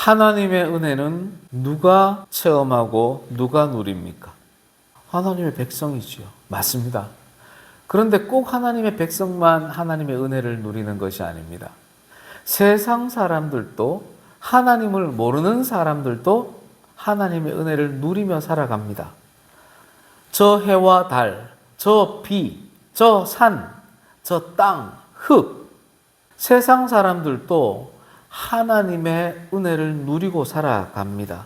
하나님의 은혜는 누가 체험하고 누가 누립니까? 하나님의 백성이지요. 맞습니다. 그런데 꼭 하나님의 백성만 하나님의 은혜를 누리는 것이 아닙니다. 세상 사람들도, 하나님을 모르는 사람들도 하나님의 은혜를 누리며 살아갑니다. 저 해와 달, 저 비, 저 산, 저 땅, 흙, 세상 사람들도 하나님의 은혜를 누리고 살아갑니다.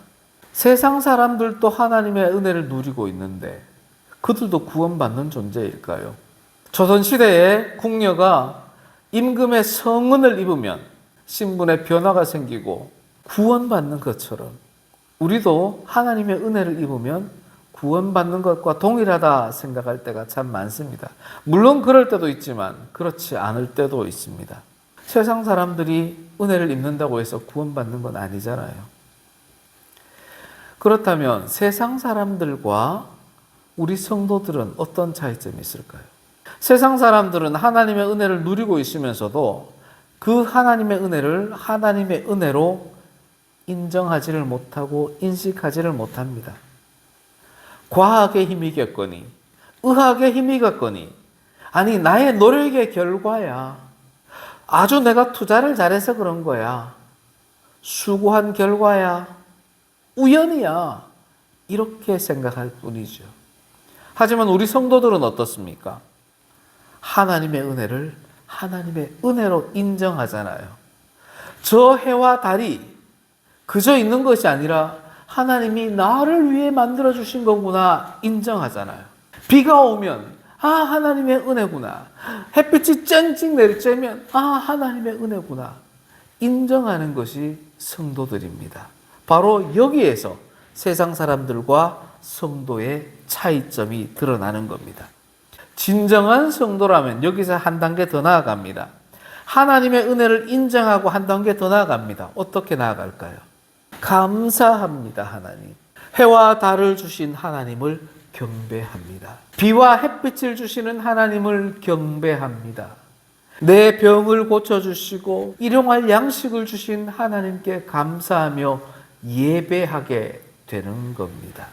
세상 사람들도 하나님의 은혜를 누리고 있는데 그들도 구원받는 존재일까요? 조선시대에 궁녀가 임금의 성은을 입으면 신분의 변화가 생기고 구원받는 것처럼 우리도 하나님의 은혜를 입으면 구원받는 것과 동일하다 생각할 때가 참 많습니다. 물론 그럴 때도 있지만 그렇지 않을 때도 있습니다. 세상 사람들이 은혜를 입는다고 해서 구원받는 건 아니잖아요. 그렇다면 세상 사람들과 우리 성도들은 어떤 차이점이 있을까요? 세상 사람들은 하나님의 은혜를 누리고 있으면서도 그 하나님의 은혜를 하나님의 은혜로 인정하지를 못하고 인식하지를 못합니다. 과학의 힘이겠거니, 의학의 힘이겠거니, 아니 나의 노력의 결과야. 아주 내가 투자를 잘해서 그런 거야. 수고한 결과야. 우연이야. 이렇게 생각할 뿐이죠. 하지만 우리 성도들은 어떻습니까? 하나님의 은혜를 하나님의 은혜로 인정하잖아요. 저 해와 달이 그저 있는 것이 아니라 하나님이 나를 위해 만들어주신 거구나 인정하잖아요. 비가 오면 하나님의 은혜구나. 햇빛이 쨍쨍 내리쬐면 하나님의 은혜구나. 인정하는 것이 성도들입니다. 바로 여기에서 세상 사람들과 성도의 차이점이 드러나는 겁니다. 진정한 성도라면 여기서 한 단계 더 나아갑니다. 하나님의 은혜를 인정하고 한 단계 더 나아갑니다. 어떻게 나아갈까요? 감사합니다. 하나님. 해와 달을 주신 하나님을 경배합니다. 비와 햇빛을 주시는 하나님을 경배합니다. 내 병을 고쳐주시고 일용할 양식을 주신 하나님께 감사하며 예배하게 되는 겁니다.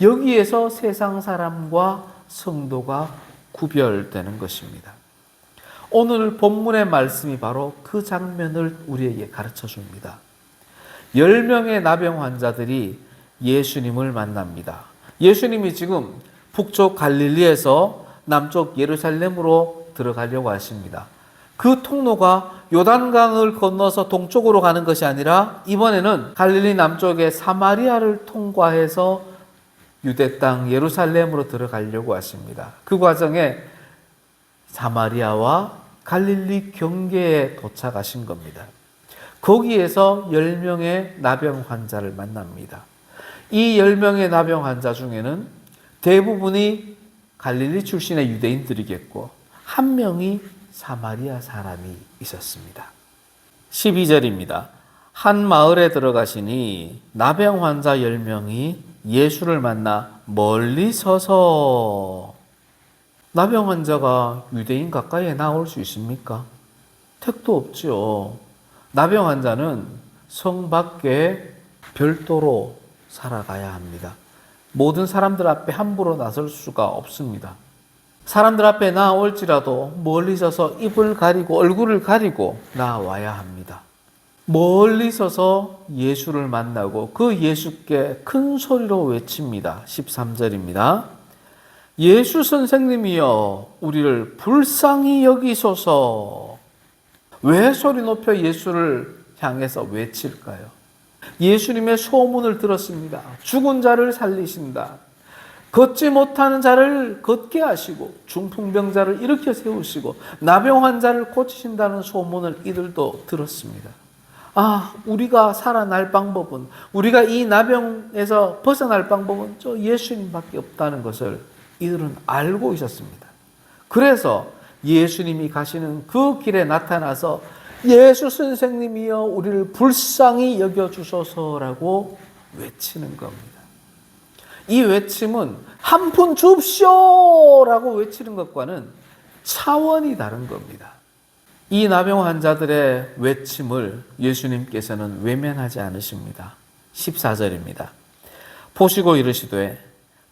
여기에서 세상 사람과 성도가 구별되는 것입니다. 오늘 본문의 말씀이 바로 그 장면을 우리에게 가르쳐 줍니다. 10명의 나병 환자들이 예수님을 만납니다. 예수님이 지금 북쪽 갈릴리에서 남쪽 예루살렘으로 들어가려고 하십니다. 그 통로가 요단강을 건너서 동쪽으로 가는 것이 아니라 이번에는 갈릴리 남쪽의 사마리아를 통과해서 유대 땅 예루살렘으로 들어가려고 하십니다. 그 과정에 사마리아와 갈릴리 경계에 도착하신 겁니다. 거기에서 10명의 나병 환자를 만납니다. 이 10명의 나병 환자 중에는 대부분이 갈릴리 출신의 유대인들이겠고 한 명이 사마리아 사람이 있었습니다. 12절입니다. 한 마을에 들어가시니 나병 환자 10명이 예수를 만나 멀리 서서 나병 환자가 유대인 가까이에 나올 수 있습니까? 택도 없죠. 나병 환자는 성 밖에 별도로 살아가야 합니다. 모든 사람들 앞에 함부로 나설 수가 없습니다. 사람들 앞에 나올지라도 멀리 서서 입을 가리고 얼굴을 가리고 나와야 합니다. 멀리 서서 예수를 만나고 그 예수께 큰 소리로 외칩니다. 13절입니다. 예수 선생님이여 우리를 불쌍히 여기소서. 왜 소리 높여 예수를 향해서 외칠까요? 예수님의 소문을 들었습니다. 죽은 자를 살리신다. 걷지 못하는 자를 걷게 하시고 중풍병자를 일으켜 세우시고 나병 환자를 고치신다는 소문을 이들도 들었습니다. 우리가 살아날 방법은, 우리가 이 나병에서 벗어날 방법은 저 예수님밖에 없다는 것을 이들은 알고 있었습니다. 그래서 예수님이 가시는 그 길에 나타나서 예수 선생님이여 우리를 불쌍히 여겨주소서라고 외치는 겁니다. 이 외침은 한 푼 줍쇼라고 외치는 것과는 차원이 다른 겁니다. 이 나병 환자들의 외침을 예수님께서는 외면하지 않으십니다. 14절입니다. 보시고 이르시되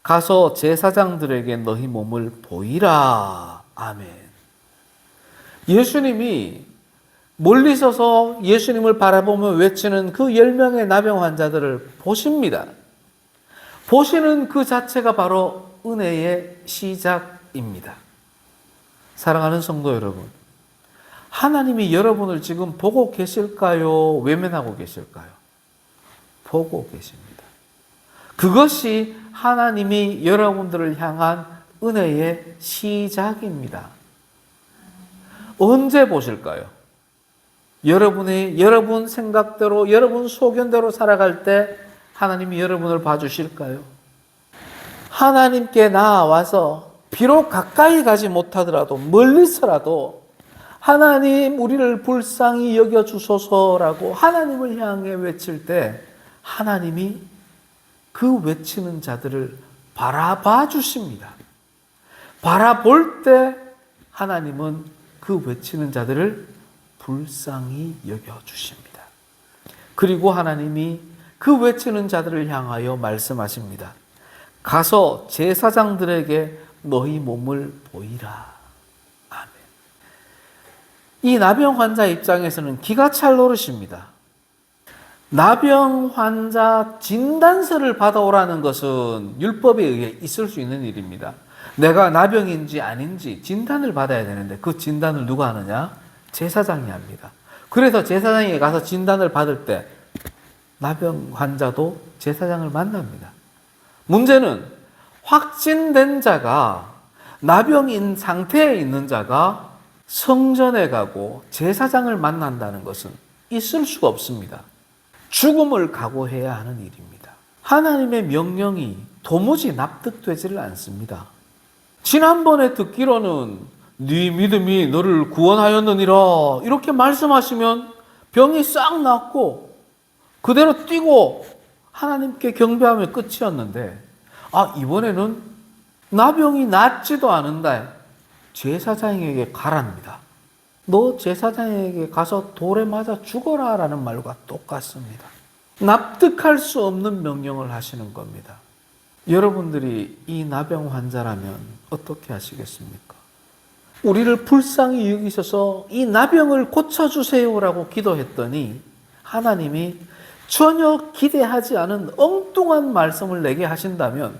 가서 제사장들에게 너희 몸을 보이라. 아멘. 예수님이 멀리 서서 예수님을 바라보며 외치는 그 10명의 나병 환자들을 보십니다. 보시는 그 자체가 바로 은혜의 시작입니다. 사랑하는 성도 여러분, 하나님이 여러분을 지금 보고 계실까요? 외면하고 계실까요? 보고 계십니다. 그것이 하나님이 여러분들을 향한 은혜의 시작입니다. 언제 보실까요? 여러분 생각대로, 여러분 소견대로 살아갈 때 하나님이 여러분을 봐주실까요? 하나님께 나아와서 비록 가까이 가지 못하더라도 멀리서라도 하나님 우리를 불쌍히 여겨주소서라고 하나님을 향해 외칠 때 하나님이 그 외치는 자들을 바라봐 주십니다. 바라볼 때 하나님은 그 외치는 자들을 불쌍히 여겨주십니다. 그리고 하나님이 그 외치는 자들을 향하여 말씀하십니다. 가서 제사장들에게 너희 몸을 보이라. 아멘. 이 나병 환자 입장에서는 기가 찰 노릇입니다. 나병 환자 진단서를 받아오라는 것은 율법에 의해 있을 수 있는 일입니다. 내가 나병인지 아닌지 진단을 받아야 되는데 그 진단을 누가 하느냐? 제사장이 합니다. 그래서 제사장이 가서 진단을 받을 때 나병 환자도 제사장을 만납니다. 문제는 확진된 자가, 나병인 상태에 있는 자가 성전에 가고 제사장을 만난다는 것은 있을 수가 없습니다. 죽음을 각오해야 하는 일입니다. 하나님의 명령이 도무지 납득되지를 않습니다. 지난번에 듣기로는 네 믿음이 너를 구원하였느니라 이렇게 말씀하시면 병이 싹 낫고 그대로 뛰고 하나님께 경배하며 끝이었는데 이번에는 나병이 낫지도 않은데 제사장에게 가랍니다. 너 제사장에게 가서 돌에 맞아 죽어라 라는 말과 똑같습니다. 납득할 수 없는 명령을 하시는 겁니다. 여러분들이 이 나병 환자라면 어떻게 하시겠습니까? 우리를 불쌍히 여기셔서 이 나병을 고쳐주세요라고 기도했더니 하나님이 전혀 기대하지 않은 엉뚱한 말씀을 내게 하신다면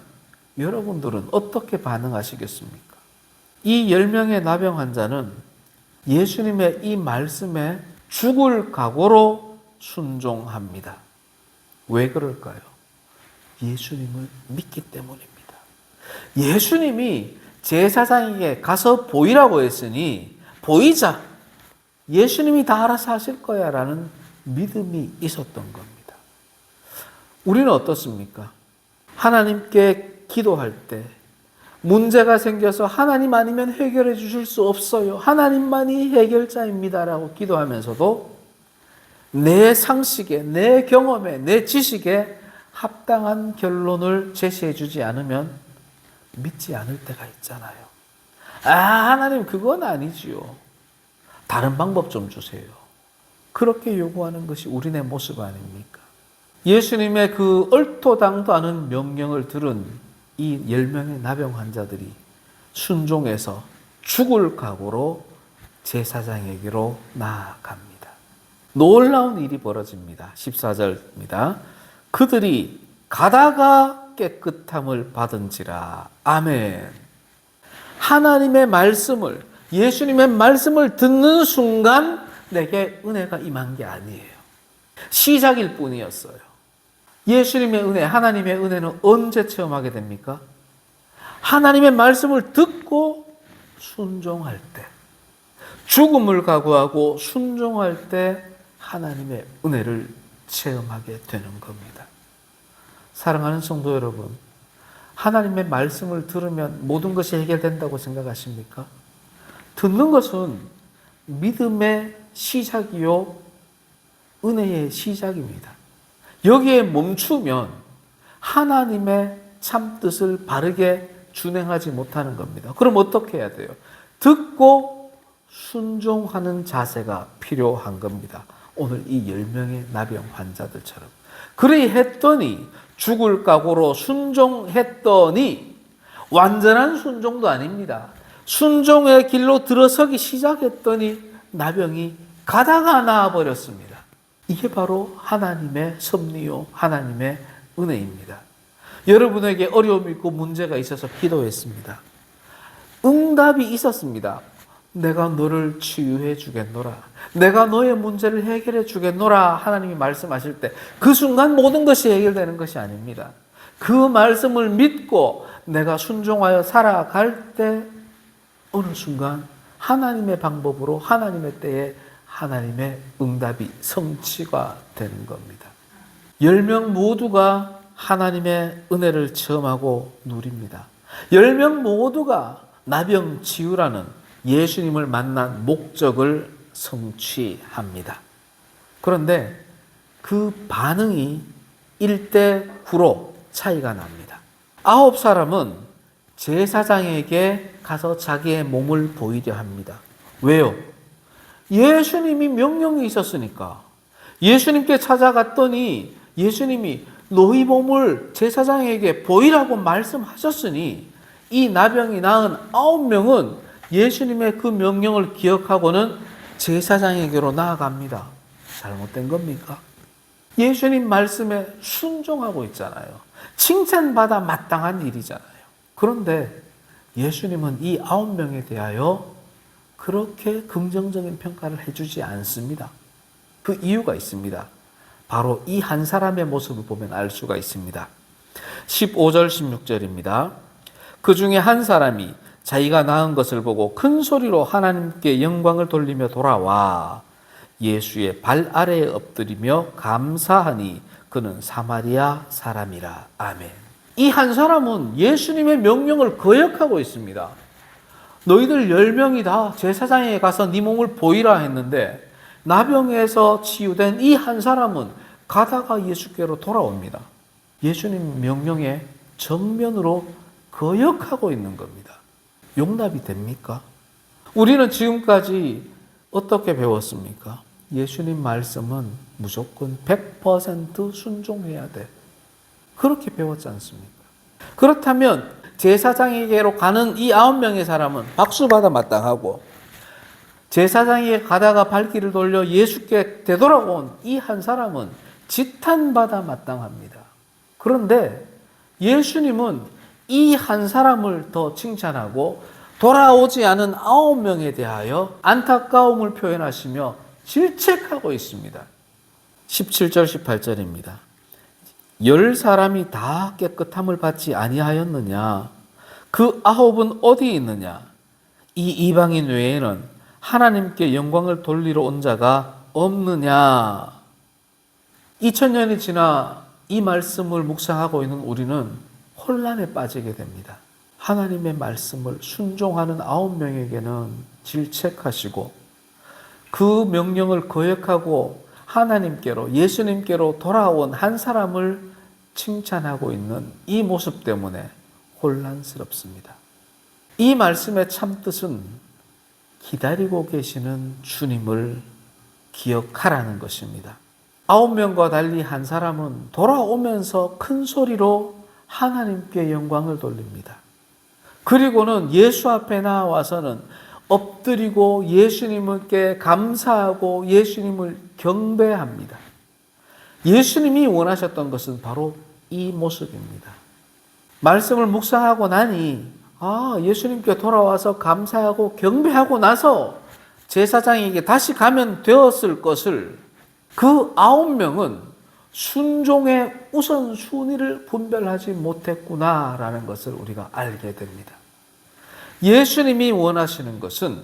여러분들은 어떻게 반응하시겠습니까? 이 10명의 나병 환자는 예수님의 이 말씀에 죽을 각오로 순종합니다. 왜 그럴까요? 예수님을 믿기 때문입니다. 예수님이 제사장에게 가서 보이라고 했으니 보이자. 예수님이 다 알아서 하실 거야 라는 믿음이 있었던 겁니다. 우리는 어떻습니까? 하나님께 기도할 때 문제가 생겨서 하나님 아니면 해결해 주실 수 없어요. 하나님만이 해결자입니다라고 기도하면서도 내 상식에, 내 경험에, 내 지식에 합당한 결론을 제시해 주지 않으면 믿지 않을 때가 있잖아요. 하나님 그건 아니지요. 다른 방법 좀 주세요. 그렇게 요구하는 것이 우리네 모습 아닙니까? 예수님의 그 얼토당도 않은 명령을 들은 이 10명의 나병 환자들이 순종해서 죽을 각오로 제사장에게로 나아갑니다. 놀라운 일이 벌어집니다. 14절입니다. 그들이 가다가 깨끗함을 받은지라. 아멘. 하나님의 말씀을, 예수님의 말씀을 듣는 순간 내게 은혜가 임한 게 아니에요. 시작일 뿐이었어요. 예수님의 은혜, 하나님의 은혜는 언제 체험하게 됩니까? 하나님의 말씀을 듣고 순종할 때, 죽음을 각오하고 순종할 때 하나님의 은혜를 체험하게 되는 겁니다. 사랑하는 성도 여러분, 하나님의 말씀을 들으면 모든 것이 해결된다고 생각하십니까? 듣는 것은 믿음의 시작이요, 은혜의 시작입니다. 여기에 멈추면 하나님의 참뜻을 바르게 준행하지 못하는 겁니다. 그럼 어떻게 해야 돼요? 듣고 순종하는 자세가 필요한 겁니다. 오늘 이 10명의 나병 환자들처럼. 그리했더니 죽을 각오로 순종했더니 완전한 순종도 아닙니다. 순종의 길로 들어서기 시작했더니 나병이 가다가 나아버렸습니다. 이게 바로 하나님의 섭리요, 하나님의 은혜입니다. 여러분에게 어려움이 있고 문제가 있어서 기도했습니다. 응답이 있었습니다. 내가 너를 치유해 주겠노라. 내가 너의 문제를 해결해 주겠노라. 하나님이 말씀하실 때 그 순간 모든 것이 해결되는 것이 아닙니다. 그 말씀을 믿고 내가 순종하여 살아갈 때 어느 순간 하나님의 방법으로 하나님의 때에 하나님의 응답이 성취가 되는 겁니다. 10명 모두가 하나님의 은혜를 체험하고 누립니다. 10명 모두가 나병 치유라는 예수님을 만난 목적을 성취합니다. 그런데 그 반응이 1대 9로 차이가 납니다. 9사람은 제사장에게 가서 자기의 몸을 보이려 합니다. 왜요? 예수님이 명령이 있었으니까. 예수님께 찾아갔더니 예수님이 너희 몸을 제사장에게 보이라고 말씀하셨으니 이 나병이 나은 9명은 예수님의 그 명령을 기억하고는 제사장에게로 나아갑니다. 잘못된 겁니까? 예수님 말씀에 순종하고 있잖아요. 칭찬받아 마땅한 일이잖아요. 그런데 예수님은 이 9명에 대하여 그렇게 긍정적인 평가를 해주지 않습니다. 그 이유가 있습니다. 바로 이 한 사람의 모습을 보면 알 수가 있습니다. 15절 16절입니다. 그 중에 한 사람이 자기가 낳은 것을 보고 큰 소리로 하나님께 영광을 돌리며 돌아와 예수의 발 아래에 엎드리며 감사하니 그는 사마리아 사람이라. 아멘. 이 한 사람은 예수님의 명령을 거역하고 있습니다. 너희들 10명이 다 제사장에 가서 네 몸을 보이라 했는데 나병에서 치유된 이 한 사람은 가다가 예수께로 돌아옵니다. 예수님 명령에 정면으로 거역하고 있는 겁니다. 용납이 됩니까? 우리는 지금까지 어떻게 배웠습니까? 예수님 말씀은 무조건 100% 순종해야 돼. 그렇게 배웠지 않습니까? 그렇다면 제사장에게로 가는 이 9명의 사람은 박수받아 마땅하고 제사장에게 가다가 발길을 돌려 예수께 되돌아온 이 한 사람은 지탄받아 마땅합니다. 그런데 예수님은 이 한 사람을 더 칭찬하고 돌아오지 않은 9명에 대하여 안타까움을 표현하시며 질책하고 있습니다. 17절 18절입니다. 10사람이 다 깨끗함을 받지 아니하였느냐? 그 9은 어디 있느냐? 이 이방인 외에는 하나님께 영광을 돌리러 온 자가 없느냐? 2000년이 지나 이 말씀을 묵상하고 있는 우리는 혼란에 빠지게 됩니다. 하나님의 말씀을 순종하는 9명에게는 질책하시고 그 명령을 거역하고 하나님께로 예수님께로 돌아온 한 사람을 칭찬하고 있는 이 모습 때문에 혼란스럽습니다. 이 말씀의 참뜻은 기다리고 계시는 주님을 기억하라는 것입니다. 9명과 달리 한 사람은 돌아오면서 큰 소리로 하나님께 영광을 돌립니다. 그리고는 예수 앞에 나와서는 엎드리고 예수님께 감사하고 예수님을 경배합니다. 예수님이 원하셨던 것은 바로 이 모습입니다. 말씀을 묵상하고 나니 예수님께 돌아와서 감사하고 경배하고 나서 제사장에게 다시 가면 되었을 것을 그 9명은 순종의 우선순위를 분별하지 못했구나라는 것을 우리가 알게 됩니다. 예수님이 원하시는 것은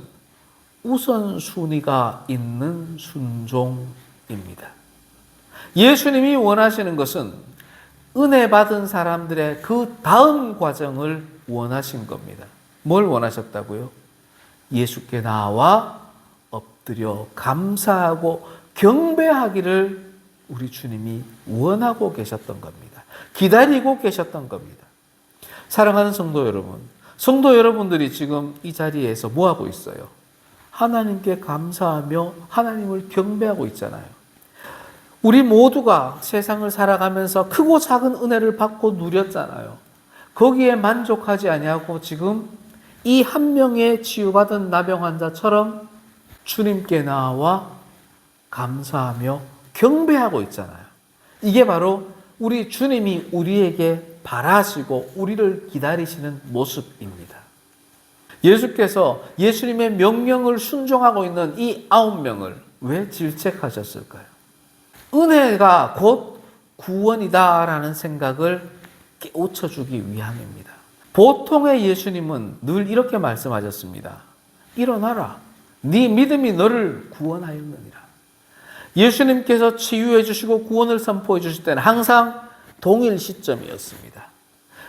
우선순위가 있는 순종입니다. 예수님이 원하시는 것은 은혜 받은 사람들의 그 다음 과정을 원하신 겁니다. 뭘 원하셨다고요? 예수께 나와 엎드려 감사하고 경배하기를 우리 주님이 원하고 계셨던 겁니다. 기다리고 계셨던 겁니다. 사랑하는 성도 여러분, 성도 여러분들이 지금 이 자리에서 뭐 하고 있어요? 하나님께 감사하며 하나님을 경배하고 있잖아요. 우리 모두가 세상을 살아가면서 크고 작은 은혜를 받고 누렸잖아요. 거기에 만족하지 아니하고 지금 이 한 명의 치유받은 나병 환자처럼 주님께 나와 감사하며 경배하고 있잖아요. 이게 바로 우리 주님이 우리에게 바라시고 우리를 기다리시는 모습입니다. 예수께서 예수님의 명령을 순종하고 있는 이 9명을 왜 질책하셨을까요? 은혜가 곧 구원이다라는 생각을 깨우쳐주기 위함입니다. 보통의 예수님은 늘 이렇게 말씀하셨습니다. 일어나라. 네 믿음이 너를 구원하였느니라. 예수님께서 치유해 주시고 구원을 선포해 주실 때는 항상 동일 시점이었습니다.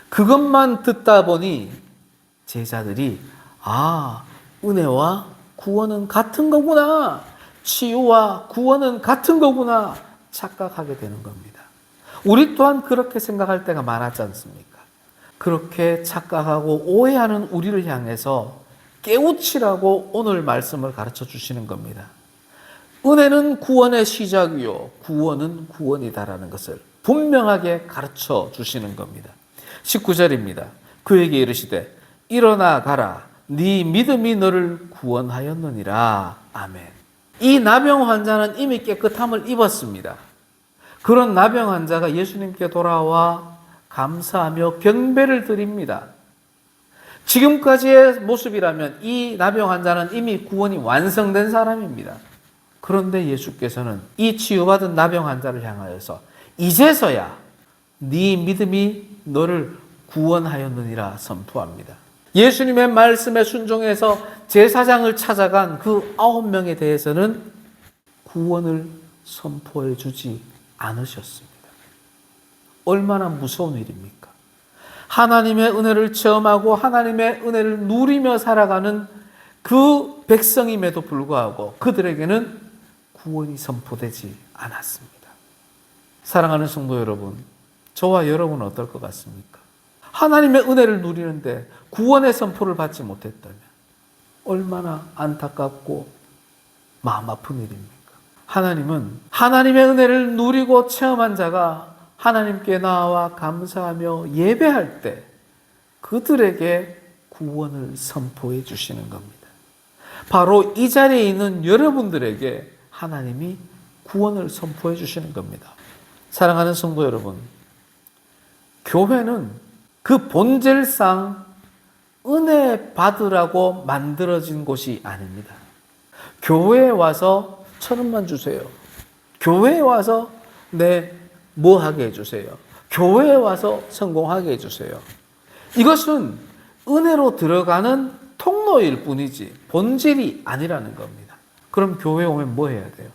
그것만 듣다 보니 제자들이 은혜와 구원은 같은 거구나. 치유와 구원은 같은 거구나. 착각하게 되는 겁니다. 우리 또한 그렇게 생각할 때가 많았지 않습니까? 그렇게 착각하고 오해하는 우리를 향해서 깨우치라고 오늘 말씀을 가르쳐 주시는 겁니다. 은혜는 구원의 시작이요 구원은 구원이다라는 것을 분명하게 가르쳐 주시는 겁니다. 19절입니다. 그에게 이르시되 일어나 가라. 네 믿음이 너를 구원하였느니라. 아멘. 이 나병 환자는 이미 깨끗함을 입었습니다. 그런 나병 환자가 예수님께 돌아와 감사하며 경배를 드립니다. 지금까지의 모습이라면 이 나병 환자는 이미 구원이 완성된 사람입니다. 그런데 예수께서는 이 치유받은 나병 환자를 향하여서 이제서야 네 믿음이 너를 구원하였느니라 선포합니다. 예수님의 말씀에 순종해서 제사장을 찾아간 그 9명에 대해서는 구원을 선포해 주지 않으셨습니다. 얼마나 무서운 일입니까? 하나님의 은혜를 체험하고 하나님의 은혜를 누리며 살아가는 그 백성임에도 불구하고 그들에게는 구원이 선포되지 않았습니다. 사랑하는 성도 여러분, 저와 여러분은 어떨 것 같습니까? 하나님의 은혜를 누리는데 구원의 선포를 받지 못했다면 얼마나 안타깝고 마음 아픈 일입니까? 하나님은 하나님의 은혜를 누리고 체험한 자가 하나님께 나와 감사하며 예배할 때 그들에게 구원을 선포해 주시는 겁니다. 바로 이 자리에 있는 여러분들에게 하나님이 구원을 선포해 주시는 겁니다. 사랑하는 성도 여러분, 교회는 그 본질상 은혜 받으라고 만들어진 곳이 아닙니다. 교회에 와서 1,000원만 주세요. 교회에 와서 뭐 하게 해주세요. 교회에 와서 성공하게 해주세요. 이것은 은혜로 들어가는 통로일 뿐이지 본질이 아니라는 겁니다. 그럼 교회에 오면 뭐 해야 돼요?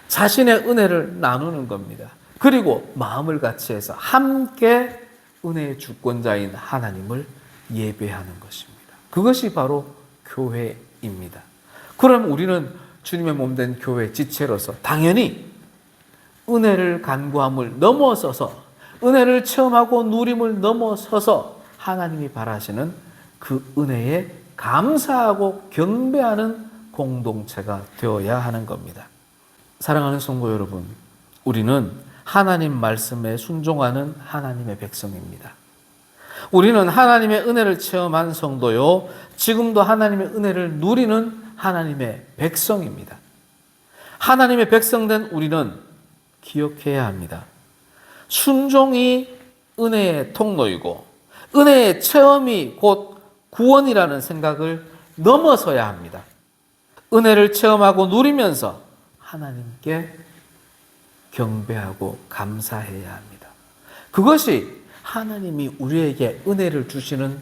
자신의 은혜를 나누는 겁니다. 그리고 마음을 같이 해서 함께 은혜의 주권자인 하나님을 예배하는 것입니다. 그것이 바로 교회입니다. 그럼 우리는 주님의 몸된 교회 지체로서 당연히 은혜를 간구함을 넘어서서 은혜를 체험하고 누림을 넘어서서 하나님이 바라시는 그 은혜에 감사하고 경배하는 공동체가 되어야 하는 겁니다. 사랑하는 성도 여러분, 우리는 하나님 말씀에 순종하는 하나님의 백성입니다. 우리는 하나님의 은혜를 체험한 성도요, 지금도 하나님의 은혜를 누리는 하나님의 백성입니다. 하나님의 백성된 우리는 기억해야 합니다. 순종이 은혜의 통로이고 은혜의 체험이 곧 구원이라는 생각을 넘어서야 합니다. 은혜를 체험하고 누리면서 하나님께 경배하고 감사해야 합니다. 그것이 하나님이 우리에게 은혜를 주시는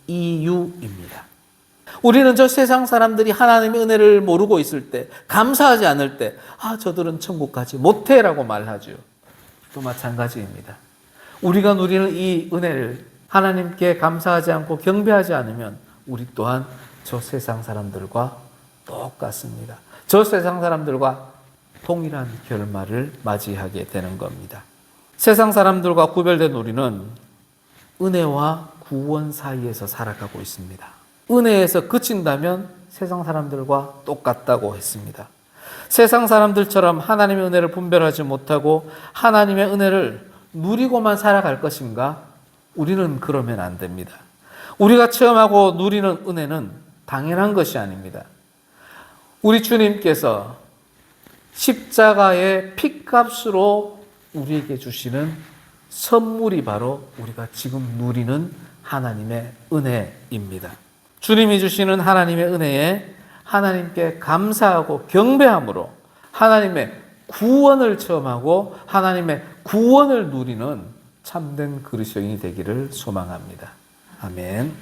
이유입니다. 우리는 저 세상 사람들이 하나님의 은혜를 모르고 있을 때, 감사하지 않을 때, 저들은 천국 가지 못해라고 말하죠. 또 마찬가지입니다. 우리가 누리는 이 은혜를 하나님께 감사하지 않고 경배하지 않으면 우리 또한 저 세상 사람들과 똑같습니다. 저 세상 사람들과 동일한 결말을 맞이하게 되는 겁니다. 세상 사람들과 구별된 우리는 은혜와 구원 사이에서 살아가고 있습니다. 은혜에서 그친다면 세상 사람들과 똑같다고 했습니다. 세상 사람들처럼 하나님의 은혜를 분별하지 못하고 하나님의 은혜를 누리고만 살아갈 것인가? 우리는 그러면 안 됩니다. 우리가 체험하고 누리는 은혜는 당연한 것이 아닙니다. 우리 주님께서 십자가의 피값으로 우리에게 주시는 선물이 바로 우리가 지금 누리는 하나님의 은혜입니다. 주님이 주시는 하나님의 은혜에 하나님께 감사하고 경배함으로 하나님의 구원을 체험하고 하나님의 구원을 누리는 참된 그리스도인이 되기를 소망합니다. 아멘.